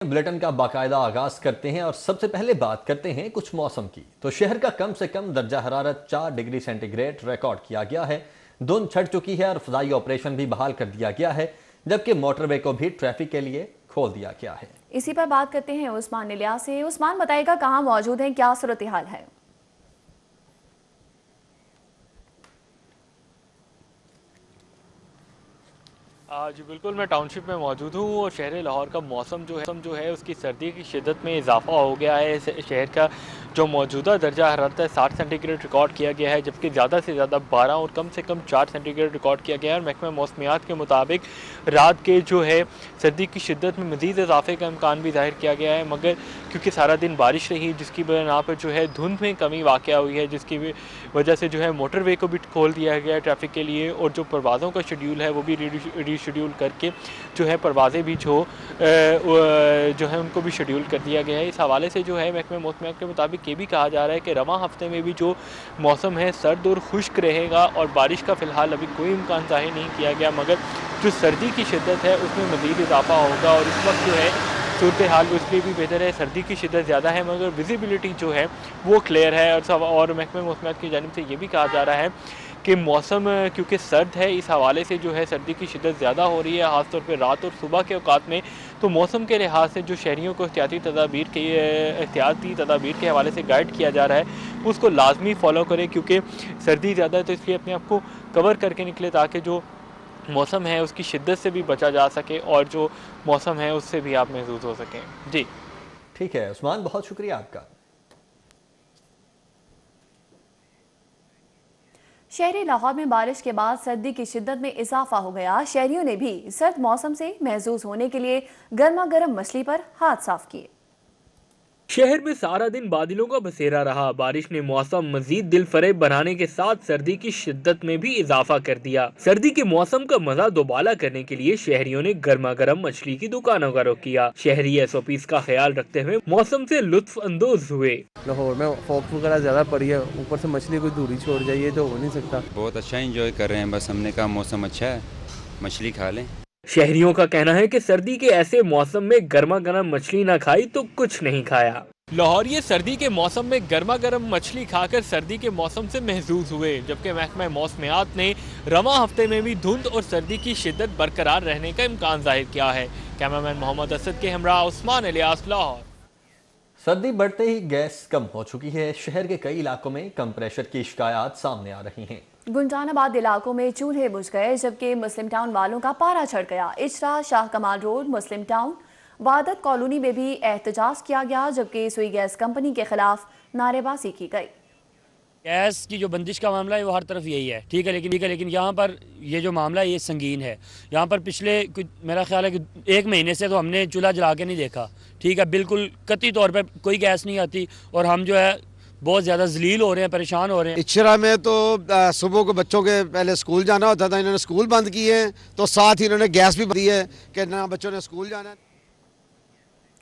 Bulletin का बाकायदा आगाज करते हैं और सबसे पहले बात करते हैं कुछ मौसम की। तो शहर का कम से कम दर्जा हरारत 4 डिग्री सेंटीग्रेड रिकॉर्ड किया गया है। धुंध छट चुकी है और फजाई ऑपरेशन भी बहाल कर दिया गया है, जबकि मोटरवे को भी ट्रैफिक के लिए खोल दिया गया है। इसी पर बात करते हैं उस्मान इलियास से। उस्मान, बताएगा कहाँ मौजूद हैं, क्या सूरत हाल है? जी बिल्कुल, मैं टाउनशिप में मौजूद हूँ और शहर लाहौर का मौसम जो है उसकी सर्दी की शिद्दत में इजाफा हो गया है। शहर का जो मौजूदा दर्जा हरारत है 60 सेंटीग्रेड रिकॉर्ड किया गया है, जबकि ज़्यादा से ज़्यादा 12 और कम से कम 4 सेंटीग्रेड रिकॉर्ड किया गया है। और महकमा मौसमियात के मुताबिक रात के जो है सर्दी की शिद्दत में मज़ीद इजाफे का इम्कान भी ज़ाहिर किया गया है, मगर क्योंकि सारा दिन बारिश रही जिसकी वजह पर जो है धुंध में कमी वाक़या हुई है, जिसकी वजह से जो है मोटरवे को भी खोल दिया गया है ट्रैफिक के लिए, और जो परवाज़ों का शेड्यूल है वो भी शेड्यूल करके जो है परवाज़ें भी जो है उनको भी शेड्यूल कर दिया गया है। इस हवाले से जो है महकमे मौसमियात के मुताबिक ये भी कहा जा रहा है कि रवां हफ्ते में भी जो मौसम है सर्द और खुश्क रहेगा, और बारिश का फ़िलहाल अभी कोई इम्कान ज़ाहिर नहीं किया गया, मगर जो सर्दी की शिद्दत है उसमें मज़ीद इजाफा होगा। और इस वक्त जो है सूरत हाल इसलिए भी बेहतर है, सर्दी की शिद्दत ज़्यादा है मगर विजिबिलिटी जो है वो क्लियर है। और महकमे मौसमियात की जानिब से ये भी कहा जा रहा है कि मौसम क्योंकि सर्द है, इस हवाले से जो है सर्दी की शिद्दत ज़्यादा हो रही है, ख़ासतौर पर रात और सुबह के औकात में। तो मौसम के लिहाज से जो शहरियों को एहतियाती तदाबीर के हवाले से गाइड किया जा रहा है उसको लाजमी फ़ॉलो करें, क्योंकि सर्दी ज़्यादा है तो इसलिए अपने आप को कवर करके निकले ताकि जो मौसम है उसकी शिद्दत से भी बचा जा सके और जो मौसम है उससे भी आप महफूज हो सकें। जी ठीक है उस्मान, बहुत शुक्रिया आपका। शहरी लाहौर में बारिश के बाद सर्दी की शिद्दत में इजाफा हो गया। शहरियों ने भी सर्द मौसम से महसूस होने के लिए गर्मा गर्म मछली पर हाथ साफ किए। शहर में सारा दिन बादलों का बसेरा रहा। बारिश ने मौसम मजीद दिलफरेब बनाने के साथ सर्दी की शिद्दत में भी इजाफा कर दिया। सर्दी के मौसम का मजा दोबाला करने के लिए शहरियों ने गर्मा गर्म मछली की दुकानों का रुख किया। शहरी SOPs का ख्याल रखते हुए मौसम से लुत्फ अंदोज हुए। लाहौर में फॉग वगैरह ज्यादा पड़ी है, ऊपर से मछली कोई दूरी छोड़ जाइए तो हो नहीं सकता। बहुत अच्छा एंजॉय कर रहे हैं, बस हमने कहा मौसम अच्छा है मछली खा लें। शहरियों का कहना है कि सर्दी के ऐसे मौसम में गर्मा गर्म मछली न खाई तो कुछ नहीं खाया। लाहौरिये सर्दी के मौसम में गर्मा गर्म मछली खाकर सर्दी के मौसम से महसूस हुए, जबकि महकमा मौसमियात ने रवां हफ्ते में भी धुंध और सर्दी की शिद्दत बरकरार रहने का इम्कान जाहिर किया है। कैमरामैन मोहम्मद असद के हमरा उस्मान इलियास, लाहौर। सर्दी बढ़ते ही गैस कम हो चुकी है। शहर के कई इलाकों में कम प्रेशर की शिकायत सामने आ रही हैं। गुलजानाबाद इलाकों में चूल्हे बुझ गए, जबकि मुस्लिम टाउन वालों का पारा चढ़ गया। इचरा, शाह कमाल रोड, मुस्लिम टाउन, वादत कॉलोनी में भी एहतजाज किया गया, जबकि सुई गैस कंपनी के खिलाफ नारेबाजी की गई। गैस की जो बंदिश का मामला है वो हर तरफ यही है, ठीक है, लेकिन यहाँ पर ये जो मामला है ये संगीन है। यहाँ पर पिछले मेरा ख्याल है कि 1 महीने से तो हमने चूल्हा जला के नहीं देखा, ठीक है, बिल्कुल कतई तौर पर कोई गैस नहीं आती और हम जो है बहुत ज़्यादा जलील हो रहे हैं, परेशान हो रहे हैं। इचरा में तो सुबह को बच्चों के पहले स्कूल जाना होता था, इन्होंने स्कूल बंद किए हैं, तो साथ ही इन्होंने गैस भी दी है कि ना बच्चों ने स्कूल जाना है।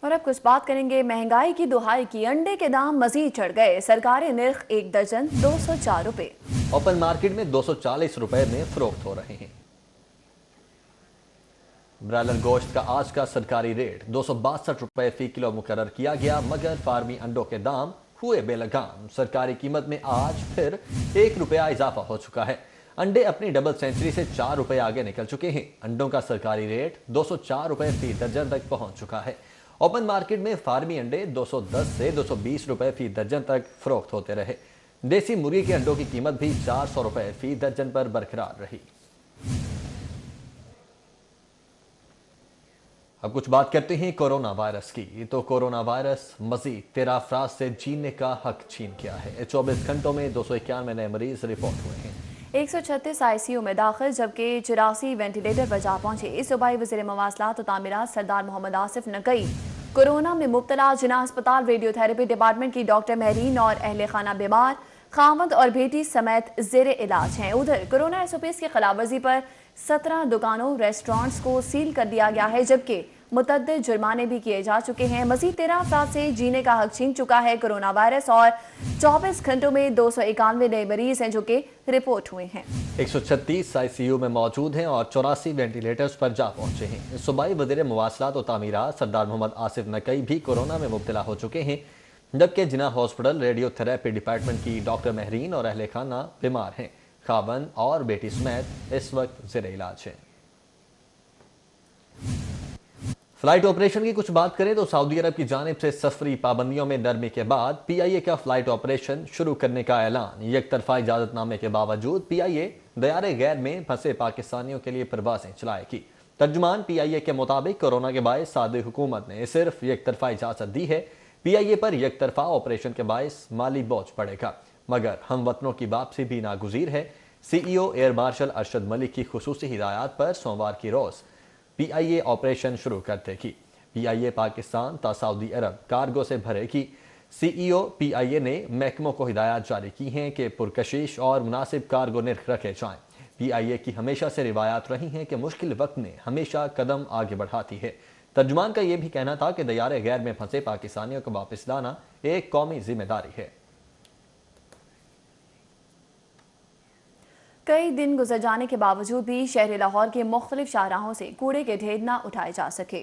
और अब कुछ बात करेंगे महंगाई की दुहाई की। अंडे के दाम मजीद चढ़ गए। सरकारी निर्ख 1 दर्जन 204 रुपए। ओपन मार्केट में 240 रुपए में फरोख्त हो रहे हैं। ब्रायलर गोश्त का आज का सरकारी रेट 262 रुपए फी किलो मुकर्रर किया गया, मगर फार्मी अंडों के दाम हुए बेलगाम। सरकारी कीमत में आज फिर 1 रुपया इजाफा हो चुका है। अंडे अपनी डबल सेंचुरी से 4 रुपए आगे निकल चुके हैं। अंडों का सरकारी रेट 204 रुपए फी दर्जन तक पहुंच चुका है। ओपन मार्केट में फार्मी अंडे 210 से 220 रुपए फी दर्जन तक फरोख्त होते रहे। देसी मुर्गी के अंडों की कीमत भी 400 रुपए फी दर्जन पर बरकरार रही। अब कुछ बात करते हैं कोरोना वायरस की। तो कोरोना वायरस मजीद 13 अफराद से जीने का हक छीन गया है। 24 घंटों में 291 नए मरीज रिपोर्ट हुए हैं। 136 ICU में दाखिल, जबकि 84 वेंटिलेटर पर जा पहुंचे। इस सूबाई वज़ीर मवासलात और तामीरात सरदार मोहम्मद आसिफ नकई कोरोना में मुब्तला जिना अस्पताल रेडियोथेरेपी डिपार्टमेंट की डॉक्टर महरीन और अहले खाना बीमार, खामद और बेटी समेत जेर इलाज हैं। उधर कोरोना SOPs की खिलाफवर्जी पर 17 दुकानों रेस्टोरेंट्स को सील कर दिया गया है, जबकि मुतअद्दिद जुर्माने भी किए जा चुके हैं। मजीद 13 अफराद से जीने का हक छीन चुका है कोरोना वायरस और 24 घंटों में 291 नए मरीज हैं जो कि रिपोर्ट हुए हैं। 136 ICU में मौजूद हैं और 84 वेंटिलेटर्स पर जा पहुंचे हैं। सूबाई वज़ीर मवासलात और तामीरात सरदार मोहम्मद आसिफ नकई भी कोरोना में मुब्तला हो चुके हैं, जबकि जिना हॉस्पिटल रेडियोथेरेपी डिपार्टमेंट की डॉक्टर महरीन और अहले खाना बीमार हैं। खाबन और बेटी समेत इस वक्त ज़ेरे इलाज हैं। फ्लाइट ऑपरेशन की कुछ बात करें तो सऊदी अरब की जानिब से सफरी पाबंदियों में नरमी के बाद PIA का फ्लाइट ऑपरेशन शुरू करने का ऐलान। एक तरफा इजाजतनामे के बावजूद PIA दयारे गैर में फंसे पाकिस्तानियों के लिए परवाजें चलाएगी। तर्जुमान PIA के मुताबिक कोरोना के बायस सादी हुकूमत ने सिर्फ एक तरफा इजाजत दी है। PIA पर एक तरफा ऑपरेशन के बायस माली बोझ पड़ेगा, मगर हम वतनों की वापसी भी नागुजीर है। CEO air marshal Arshad Malik की खुसूसी हिदायत पर सोमवार की रोज PIA ऑपरेशन शुरू कर देगी। PIA पाकिस्तान ता सऊदी अरब कार्गो से भरेगी। CEO PIA ने महकमों को हिदायत जारी की हैं कि पुरकशिश और मुनासिब कार्गो निर्ख रखे जाएं। PIA की हमेशा से रिवायात रही हैं कि मुश्किल वक्त में हमेशा कदम आगे बढ़ाती है। तर्जुमान का यह भी कहना था कि दयारे गैर में फंसे पाकिस्तानियों को वापस लाना एक कौमी जिम्मेदारी है। कई दिन गुजर जाने के बावजूद भी शहर लाहौर के मुख्तलिफ शाहराहों से कूड़े के ढेर न उठाए जा सके।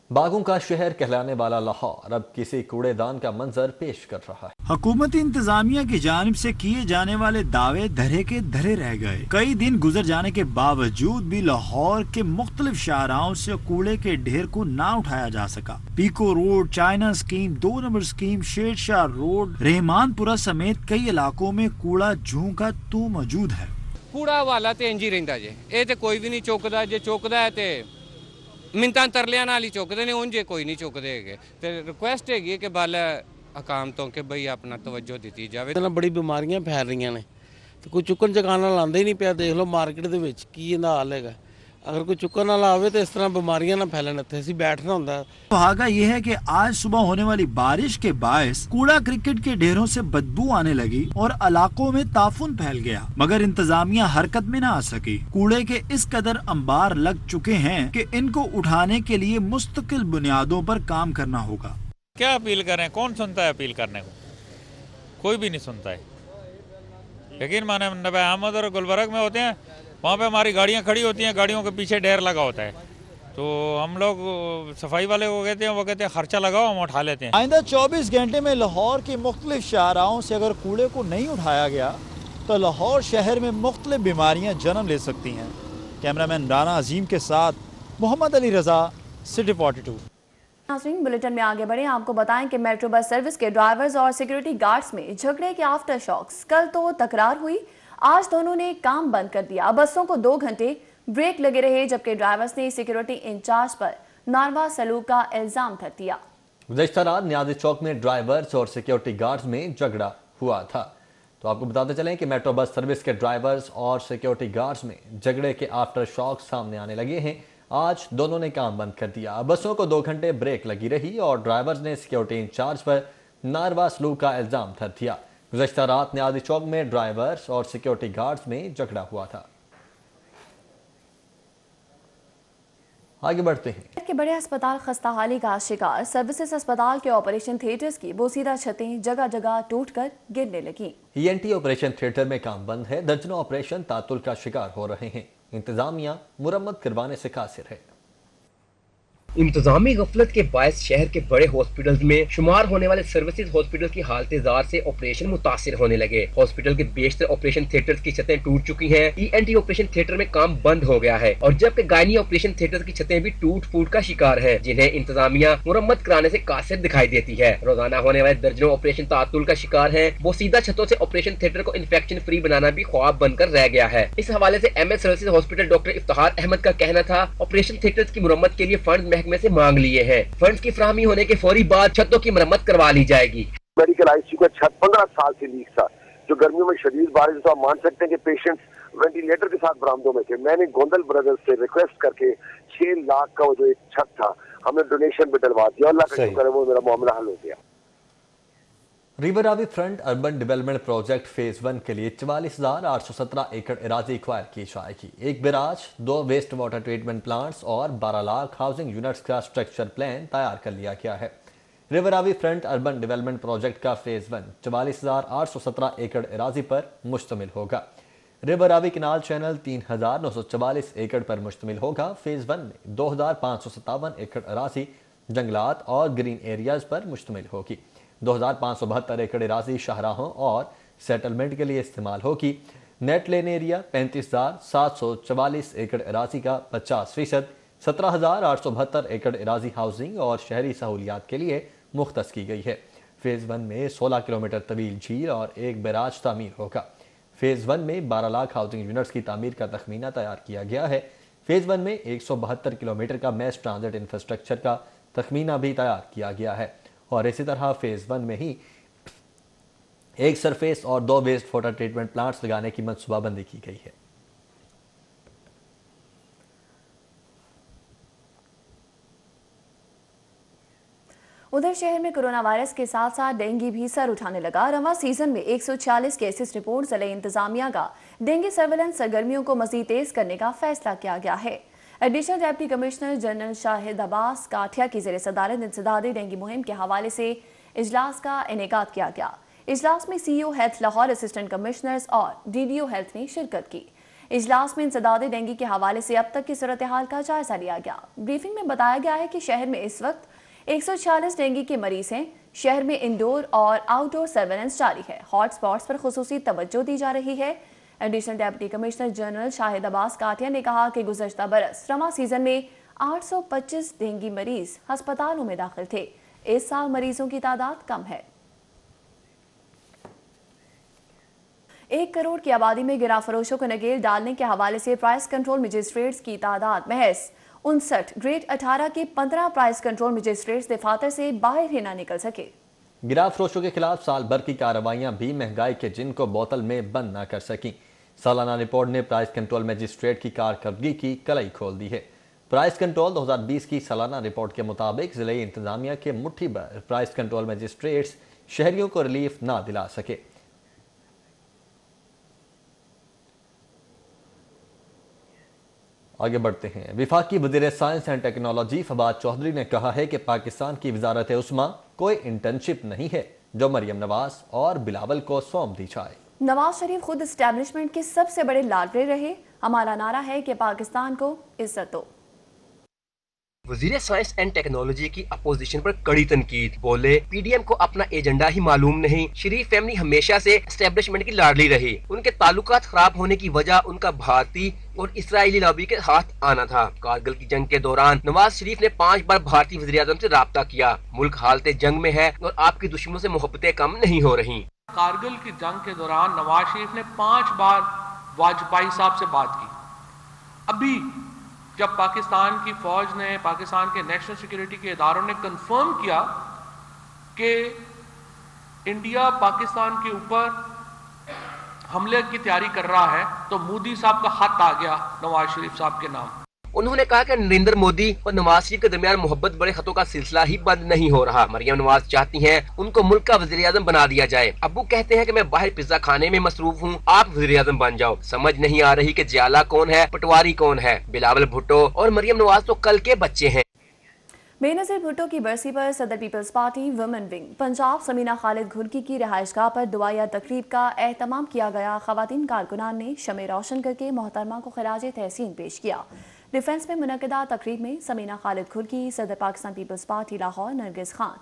बागों का शहर कहलाने वाला लाहौर अब किसी कूड़ेदान का मंजर पेश कर रहा है। हुकूमती इंतजामिया की जानिब से किए जाने वाले दावे धरे के धरे रह गए। कई दिन गुजर जाने के बावजूद भी लाहौर के मुख्तलिफ शाहराहों से कूड़े के ढेर को ना उठाया जा सका। Peco road, China scheme, 2 number scheme, Shershah road, Rehmanpura समेत कई इलाकों में कूड़ा झूंका तो मौजूद है। कूड़ा वाला तो इंज ही रहिंदा जे, ये तो कोई भी नहीं चुकदा। जे चुकदा है तो मिंतां तरलियां नाल ही चुकदे ने, उंजे कोई नहीं चुकदे हैगे। ते रिक्वेस्ट हैगी कि बल हकामतों के बई अपना तवज्जो दी जावे। बड़ी बीमारियां फैल रही ने तो कोई चुकन चकाना लांदा ही नहीं पिया। देख लो मार्केट दे विच की इहदा हाल हैगा। अगर कोई चुकन ना लावे तो इस तरह बीमारियां ना फैलन। इत्थे असीं बैठना हुंदा। सुहागा ये है कि आज सुबह होने वाली बारिश के बायस कूड़ा क्रिकेट के ढेरों से बदबू आने लगी और इलाकों में ताफुन फैल गया, मगर इंतजामिया हरकत में न आ सकी। कूड़े के इस कदर अंबार लग चुके हैं कि इनको उठाने के लिए मुस्तकिल बुनियादों पर काम करना होगा। क्या अपील करें, कौन सुनता है अपील करने को? कोई भी नहीं सुनता है। यकीन माने नबी अहमद और गुलबर्ग में होते हैं, वहाँ पे हमारी गाड़ियाँ खड़ी होती हैं, गाड़ियों के पीछे ढेर लगा होता है, तो हम लोग सफाई वाले को कहते हैं, वो कहते हैं खर्चा लगाओ, हम उठा लेते हैं। आइंदा 24 घंटे में लाहौर की मुख्तलिफ शाहराहों से अगर कूड़े को नहीं उठाया गया तो लाहौर शहर में मुख्तलिफ बीमारियाँ जन्म ले सकती हैं। कैमरामैन राना अजीम के साथ मोहम्मद अली रजा, सिटी 42। नाज़रीन, बुलेटिन में आगे बढ़े, आपको बताएं कि मेट्रो बस सर्विस के ड्राइवर्स और सिक्योरिटी गार्ड्स में झगड़े के आफ्टर शॉक्स। कल तो तकरार हुई, आज दोनों ने काम बंद कर दिया। बसों को 2 घंटे ब्रेक लगे रहे, जबकि ड्राइवर्स ने सिक्योरिटी इंचार्ज पर नारवा सलूक का इल्जाम धर दिया। गुज़श्ता रात न्याजी चौक में ड्राइवर्स और सिक्योरिटी गार्ड्स में झगड़ा हुआ था। तो आपको बताते चलें कि मेट्रो बस सर्विस के ड्राइवर्स और सिक्योरिटी गार्ड्स में झगड़े के आफ्टर शॉक सामने आने लगे हैं। आज दोनों ने काम बंद कर दिया। बसों को 2 घंटे ब्रेक लगी रही और ड्राइवर्स ने सिक्योरिटी इंचार्ज पर नारवा सलूक का इल्जाम धर दिया। गुज़श्ता रात न्याजी चौक में ड्राइवर्स और सिक्योरिटी गार्ड्स में झगड़ा हुआ था। आगे बढ़ते हैं के बड़े अस्पताल खस्ताहाली का शिकार। सर्विसेज अस्पताल के ऑपरेशन थिएटर्स की बोसीदा छतें जगह जगह टूटकर गिरने लगी। ENT ऑपरेशन थिएटर में काम बंद है। दर्जनों ऑपरेशन तातुल का शिकार हो रहे हैं। इंतजामिया मुरम्मत करवाने से कासिर है। इंतजामी गफलत के बायस शहर के बड़े हॉस्पिटल्स में शुमार होने वाले सर्विसेज हॉस्पिटल की हालत जार से ऑपरेशन मुतासिर होने लगे। हॉस्पिटल के बेशतर ऑपरेशन थिएटर्स की छतें टूट चुकी हैं। ENT ऑपरेशन थिएटर में काम बंद हो गया है और जबकि गायनी ऑपरेशन थिएटर की छतें भी टूट फूट का शिकार है, जिन्हें इंतजामिया मुरम्मत कराने से कासिर दिखाई देती है। रोजाना होने वाले दर्जनों ऑपरेशन तातुल का शिकार है। बोसीदा छतों से ऑपरेशन थिएटर को इन्फेक्शन फ्री बनाना भी ख्वाब बनकर रह गया है। इस हवाले से MS services hospital doctor Iftikhar Ahmad का कहना था, ऑपरेशन थिएटर्स की मुरम्मत के लिए फंड महकमे से मांग लिए हैं। फंड्स की फराहमी होने के फौरी बाद छतों की मरम्मत करवा ली जाएगी। मेडिकल ICU का छत 15 साल से लीक था, जो गर्मियों में शदीद बारिश तो आप मान सकते हैं कि पेशेंट्स वेंटिलेटर के साथ बरामदों में थे। मैंने गोंदल ब्रदर्स से रिक्वेस्ट करके 6 लाख का वो जो एक छत था, हमने डोनेशन भी डलवा दिया। अल्लाह का शुक्र है वो मेरा मामला हल हो गया। River Ravi front urban development project phase 1 के लिए 44,817 एकड़ एराजी एक्वायर की जाएगी। एक barrage, 2 waste water treatment plants और 12 लाख हाउसिंग यूनिट्स का स्ट्रक्चर प्लान तैयार कर लिया गया है। River Ravi front urban development project का फेज 1 44,817 एकड़ एराजी पर मुश्तमिल होगा। रिवर रावी किनाल चैनल 3,944 एकड़ पर मुश्तमिल होगा। फेज 1 में 2,557 एकड़ एराजी जंगलात और ग्रीन एरियाज पर मुश्तमिल होगी। 2,572 एकड़ एराजी शाहराहों और सेटलमेंट के लिए इस्तेमाल होगी। नेट लेन एरिया 35,744 एकड़ एराजी का 50%, 17,872 एकड़ एराजी हाउसिंग और शहरी सहूलियात के लिए मुख्तस की गई है। फेज 1 में 16 किलोमीटर तवील झील और एक बैराज तामीर होगा। फेज 1 में 12 लाख हाउसिंग यूनिट्स की तामीर का तखमीना तैयार किया गया है। फेज 1 में 172 किलोमीटर का मैस ट्रांजिट इंफ्रास्ट्रक्चर का तखमीना भी तैयार किया गया है और इसी तरह फेज 1 में ही एक सरफेस और 2 वेस्ट वाटर ट्रीटमेंट प्लांट्स लगाने की मनसूबाबंदी की गई है। उधर शहर में कोरोना वायरस के साथ साथ डेंगू भी सर उठाने लगा। रवां सीजन में 140 केसेस रिपोर्ट जिले इंतजामिया का डेंगू सर्वेलेंस सरगर्मियों को मजीद तेज करने का फैसला किया गया है। Additional deputy commissioner general Shahid Abbas Kathia की ज़ेर सदारत इंसदादी डेंगू मुहिम के हवाले से इजलास का इनेकाद किया गया। इजलास में CEO health Lahore, assistant commissioners और डीडीओ हेल्थ ने शिरकत की। इजलास में इंसदादी डेंगू के हवाले से अब तक की सूरत हाल का जायजा लिया गया। ब्रीफिंग में बताया गया है कि शहर में इस वक्त 146 डेंगू के मरीज हैं। शहर में इंडोर और आउटडोर सर्वेलेंस जारी है। हॉट स्पॉट्स पर खुसूसी तवज्जो दी जा रही है। Additional deputy commissioner general Shahid Abbas Kathia ने कहा कि गुज़श्ता बरस रवां सीजन में 825 डेंगू मरीज अस्पतालों में दाखिल थे। इस साल मरीजों की तादाद कम है। 1 करोड़ की आबादी में गिरा फरोशों को नकेल डालने के हवाले से प्राइस कंट्रोल मजिस्ट्रेट्स की तादाद महज 59। ग्रेड 18 के 15 प्राइस कंट्रोल मजिस्ट्रेट्स दफातर से बाहर ही ना निकल सके। गिरा फरोशों के खिलाफ साल भर की कार्रवाइयां भी महंगाई के जिन को बोतल में बंद न कर सकी। सालाना रिपोर्ट ने प्राइस कंट्रोल मजिस्ट्रेट की कारकर्दगी की कलई खोल दी है। प्राइस कंट्रोल 2020 की सालाना रिपोर्ट के मुताबिक जिले इंतजामिया के मुट्ठी भर प्राइस कंट्रोल मजिस्ट्रेट्स शहरियों को रिलीफ ना दिला सके। आगे बढ़ते हैं। विफाकी वज़ीर science and technology Fawad Chaudhry ने कहा है कि पाकिस्तान की वजारत उस्मा कोई इंटर्नशिप नहीं है जो मरियम नवाज और बिलावल को सौंप दी जाए। नवाज शरीफ खुद एस्टैब्लिशमेंट के सबसे बड़े लाडले रहे। हमारा नारा है कि पाकिस्तान को इज्जत दो। वजीर साइंस एंड टेक्नोलॉजी की अपोजिशन पर कड़ी तनकीद। बोले पीडीएम को अपना एजेंडा ही मालूम नहीं। शरीफ फैमिली हमेशा से एस्टेब्लिशमेंट की लाडली रही। उनके ताल्लुकात खराब होने की वजह उनका भारतीय और इसराइली लॉबी के हाथ आना था। कारगिल की जंग के दौरान नवाज शरीफ ने 5 बार भारतीय वज़ीर आज़म से राब्ता किया। मुल्क हालते जंग में है और आपकी दुश्मनों से मोहब्बतें कम नहीं हो रही। कारगिल की जंग के दौरान नवाज शरीफ ने 5 बार वाजपेयी साहब से बात की। अभी जब पाकिस्तान की फौज ने, पाकिस्तान के नेशनल सिक्योरिटी के इदारों ने कंफर्म किया कि इंडिया पाकिस्तान के ऊपर हमले की तैयारी कर रहा है, तो मोदी साहब का खत आ गया नवाज शरीफ साहब के नाम। उन्होंने कहा कि नरेंद्र मोदी और नवाज शरीफ के दरमियान मोहब्बत बड़े खतों का सिलसिला ही बंद नहीं हो रहा। मरियम नवाज चाहती हैं उनको मुल्क का वज़ीर आज़म बना दिया जाए। अब्बू कहते हैं कि मैं बाहर पिज्जा खाने में मसरूफ हूँ, आप वज़ीर आज़म बन जाओ। समझ नहीं आ रही कि जियाला कौन है, पटवारी कौन है। बिलावल भुट्टो और मरियम नवाज तो कल के बच्चे हैं। बेनज़ीर भुट्टो की बरसी पर सदर Peoples Party women wing Punjab Samina Khalid Ghurki की रिहाइशगाह पर दुआया तकरीब का एहतमाम किया गया। खवातीन कारकुनान ने शमे रोशन करके मोहतरमा को खराज तहसीन पेश किया। डिफेंस में मुनक़दा तकरीब में समीना खालिद घुर्की, सदर Pakistan Peoples Party Lahore Nargis Khan,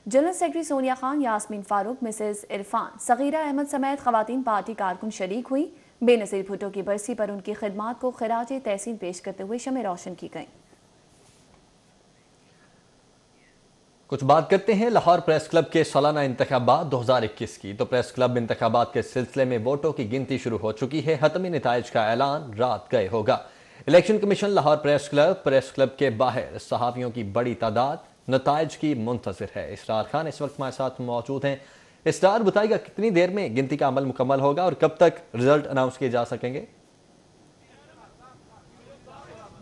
general secretary Sonia Khan, Yasmeen Farooq, Mrs Irfan, Saghira Ahmed समेत खवातीन पार्टी कारकुन शरीक हुई। बेनज़ीर भुट्टो की बरसी पर उनकी खिदमात को खराज तहसीन पेश करते हुए शमे रोशन की गई। कुछ बात करते हैं लाहौर प्रेस क्लब के सालाना इंतखाबात 2021 की। तो प्रेस क्लब इंतखाबात के सिलसिले में वोटों की गिनती शुरू हो चुकी है। हतमी नताइज का ऐलान रात गए होगा। Election commission Lahore press club के बाहर सहाफियों की बड़ी तादाद नताइज की मुंतज़िर है। इसरार खान इस वक्त हमारे साथ मौजूद हैं। इसरार, बताइएगा कितनी देर में गिनती का अमल मुकम्मल होगा और कब तक रिजल्ट अनाउंस किए जा सकेंगे?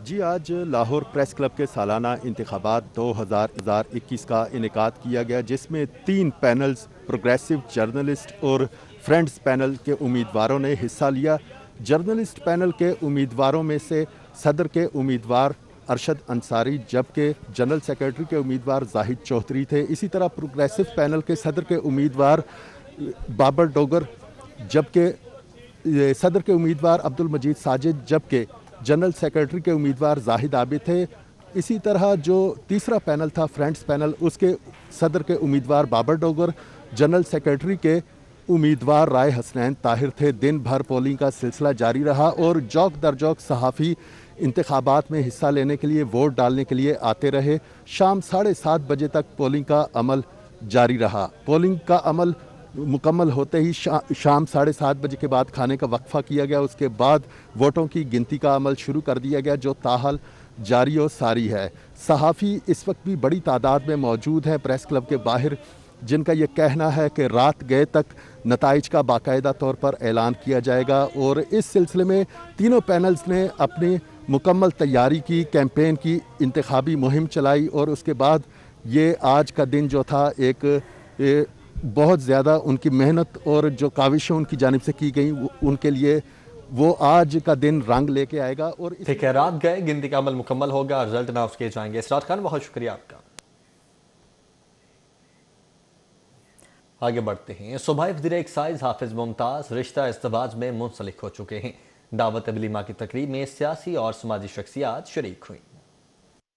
जी, आज लाहौर प्रेस क्लब के सालाना इंतखाबात 2021 का इनेकाद किया गया, जिसमें 3 पैनल्स प्रोग्रेसिव, जर्नलिस्ट और फ्रेंड्स पैनल के उम्मीदवारों ने हिस्सा लिया। जर्नलिस्ट पैनल के उम्मीदवारों में से सदर के उम्मीदवार अरशद अंसारी, जबकि जनरल सेक्रेटरी के उम्मीदवार जाहिद चौधरी थे। इसी तरह प्रोग्रेसिव पैनल के सदर के उम्मीदवार बाबर डोगर, जबकि सदर के उम्मीदवार अब्दुल मजीद साजिद, जबकि जनरल सेक्रेटरी के उम्मीदवार जाहिद आबिद थे। इसी तरह जो तीसरा पैनल था फ्रेंड्स पैनल, उसके सदर के उम्मीदवार बाबर डोगर, जनरल सेक्रेटरी के उम्मीदवार राय हसनैन ताहिर थे। दिन भर पोलिंग का सिलसिला जारी रहा और जौक दर जौक सहाफ़ी इंतखाबात में हिस्सा लेने के लिए, वोट डालने के लिए आते रहे। शाम 7:30 बजे तक पोलिंग का अमल जारी रहा। पोलिंग का अमल मुकम्मल होते ही शाम 7:30 बजे के बाद खाने का वक्फा किया गया। उसके बाद वोटों की गिनती का अमल शुरू कर दिया गया, जो ताहाल जारी और सारी है। सहाफ़ी इस वक्त भी बड़ी तादाद में मौजूद हैं प्रेस क्लब के बाहर, जिनका ये कहना है कि रात गए तक नताइज का बाकायदा तौर पर ऐलान किया जाएगा। और इस सिलसिले में तीनों पैनल्स ने अपनी मुकम्मल तैयारी की, कैंपेन की, इंतखाबी मुहिम चलाई और उसके बाद ये आज का दिन जो था एक बहुत ज़्यादा उनकी मेहनत और जो काविशें उनकी जानिब से की गई, उनके लिए वो आज का दिन रंग लेके आएगा। और ठीक है, रात गए, गिनती का अमल मुकम्मल होगा, रिजल्ट अनाउंस किए जाएंगे। इसरात खान, बहुत शुक्रिया आपका। आगे बढ़ते हैं। सूबाई वज़ीर एक्साइज हाफिज मुमताज़ रिश्ता इज़्दिवाज में मुंसलिक हो चुके हैं। दावत वलीमा की तकरीब में सियासी और समाजी शख्सियात शरीक हुई।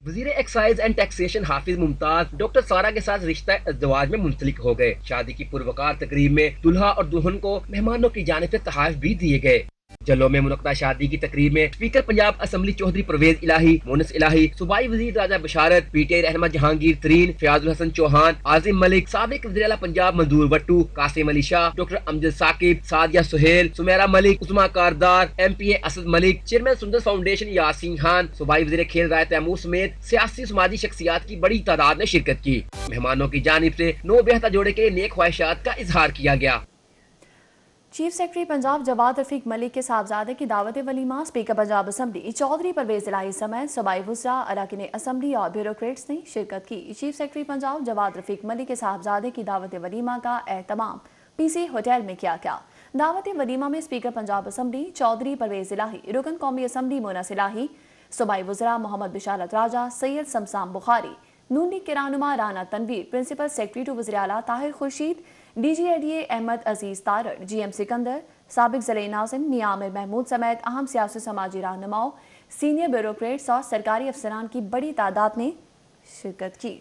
वज़ीर excise and taxation Hafiz Mumtaz doctor सारा के साथ रिश्ता इज़्दिवाज में मुंसलिक हो गए। शादी की पुरवकार तकरीब में दुल्हा और दुल्हन को मेहमानों की जानिब से तोहफे भी दिए गए। जलो में मुनक्कदा शादी की तकरीब में स्पीकर पंजाब असम्बली चौधरी परवेज इलाही, मोनस इलाही, सूबाई वज़ीर राजा बशारत, पीटीआई रहनुमा जहांगीर तरीन, फयाजुल हसन चौहान, आजिम मलिक, साबिक वज़ीर आला पंजाब मंजूर वट्टू, कासिम अली शाह, डॉक्टर अमजद साकिब, सादिया सुहेल, सुमेरा मलिक, उस्मा कारदार, MPA असद मलिक, चेयरमैन सुंदर फाउंडेशन यासीन खान, सूबाई वज़ीर खेल राय तैमूर समेत सियासी समाजी शख्सियात की बड़ी तादाद ने शिरकत की। मेहमानों की जानिब से नो बेहता जोड़े के नेक ख्वाहिशात का इजहार किया गया। चीफ सेक्रेटरी पंजाब जवाद रफीक मलिक के साहबजादे की दावत वलीमा स्पीकर पंजाब असम्बली चौधरी परवेज इलाही समेत सूबाई वुज़रा, अरकान असम्बली और ब्यूरोक्रेट्स ने शिरकत की। चीफ सेक्रेटरी पंजाब जवाद रफीक मलिक के साहबजादे की दावत वलीमा का एहतमाम PC होटल में किया गया। दावत वलीमा में स्पीकर पंजाब असम्बली चौधरी परवेज इलाही, रुकन कौमी असम्बली मोनस इलाही, सूबाई वुज़रा मोहम्मद बिशारत राजा, सैयद शमशाम बुखारी, नून लीग के रहनुमा Rana Tanveer, principal secretary to वज़ीर आला ताहिर खुर्शीद, DGADA अहमद अजीज तारड़, GM सिकंदर, साबिक ज़िले नाज़िम मियां आमिर महमूद समेत अहम सियासी समाजी रहनुमाओं, सीनियर ब्यूरोक्रेट्स और सरकारी अफसरान की बड़ी तादाद ने शिरकत की।